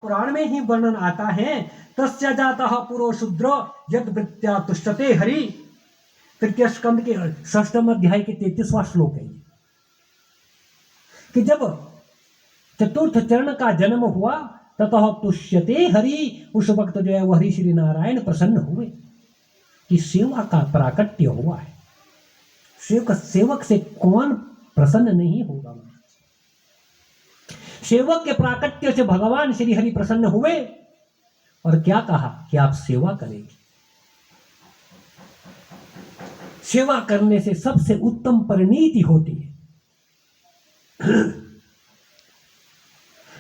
पुराण में ही वर्णन आता है, तस्य जातः पुरो शूद्र यद वृत्त्या तुष्यते हरि। तृतीय स्कंद के 6वें अध्याय के 33वां श्लोक है कि जब चतुर्थ चरण का जन्म हुआ ततः तुष्यते हरि, उस वक्त जो है वह हरि श्री नारायण प्रसन्न हुए कि सेवा का प्राकट्य हुआ है। सेवक से कौन प्रसन्न नहीं होगा। सेवक के प्राकट्य से भगवान श्री हरि प्रसन्न हुए और क्या कहा कि आप सेवा करेंगे। सेवा करने से सबसे उत्तम परिणीति होती है।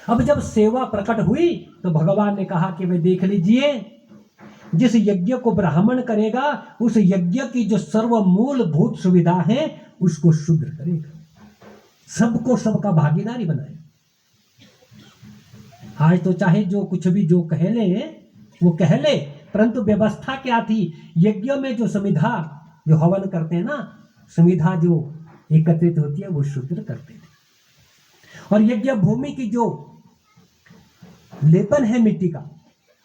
अब जब सेवा प्रकट हुई तो भगवान ने कहा कि वे देख लीजिए, जिस यज्ञ को ब्राह्मण करेगा उस यज्ञ की जो सर्व मूलभूत सुविधा है उसको शूद्र करेगा, सबको सबका भागीदारी बनाए। आज तो चाहे जो कुछ भी जो कह ले वो कह ले, परंतु व्यवस्था क्या थी। यज्ञ में जो समिधा जो हवन करते हैं ना, समिधा जो एकत्रित होती है वो शूद्र करते थे। और यज्ञ भूमि की जो लेपन है मिट्टी का,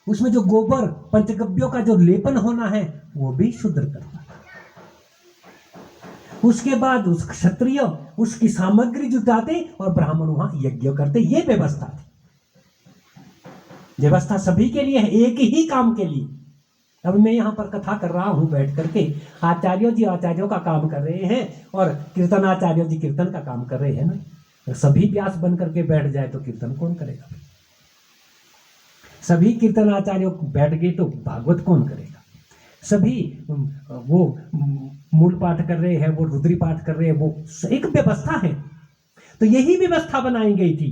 उसमें जो गोबर पंचगव्यों का जो लेपन होना है वो भी शूद्र करता है। उसके बाद उस क्षत्रिय उसकी सामग्री जुटाते और ब्राह्मण वहां यज्ञ करते। ये व्यवस्था थी। व्यवस्था सभी के लिए है, एक ही काम के लिए। अब मैं यहां पर कथा कर रहा हूं बैठ करके, आचार्यों जी आचार्यों का काम कर रहे हैं और कीर्तनाचार्यों जी कीर्तन का काम कर रहे हैं ना। सभी व्यास बन करके बैठ जाए तो कीर्तन कौन करेगा। सभी कीर्तनाचार्यों बैठ गए तो भागवत कौन करेगा। सभी वो मूल पाठ कर रहे हैं, वो रुद्री पाठ कर रहे हैं, वो एक व्यवस्था है। तो यही व्यवस्था बनाई गई थी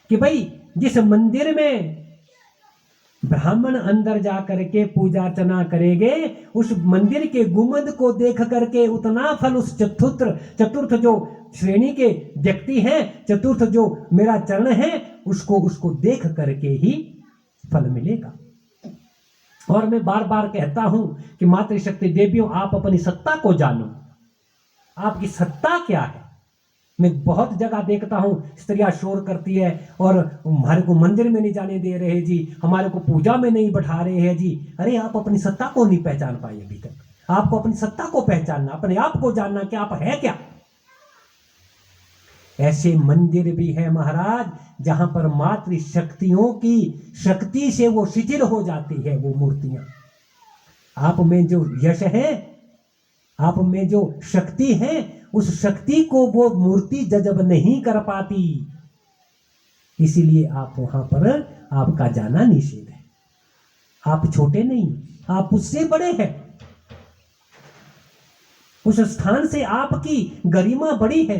कि भाई जिस मंदिर में ब्राह्मण अंदर जा करके पूजा अर्चना करेंगे, उस मंदिर के गुंबद को देख करके उतना फल उस चतुर्थ जो श्रेणी के व्यक्ति हैं, चतुर्थ जो मेरा चरण है, उसको देख करके ही फल मिलेगा। और मैं बार बार कहता हूं कि मातृशक्ति देवियों, आप अपनी सत्ता को जानो। आपकी सत्ता क्या है। मैं बहुत जगह देखता हूं स्त्रियां शोर करती है और हमारे को मंदिर में नहीं जाने दे रहे जी, हमारे को पूजा में नहीं बैठा रहे हैं जी। अरे आप अपनी सत्ता को नहीं पहचान पाए अभी तक। आपको अपनी सत्ता को पहचानना, अपने आप को जानना कि आप है क्या। ऐसे मंदिर भी है महाराज जहां पर मातृ शक्तियों की शक्ति से वो शिथिल हो जाती है वो मूर्तियां। आप में जो यश है, आप में जो शक्ति है, उस शक्ति को वो मूर्ति जज़ब नहीं कर पाती। इसीलिए आप वहां पर आपका जाना निषेध है। आप छोटे नहीं, आप उससे बड़े हैं। उस स्थान से आपकी गरिमा बड़ी है।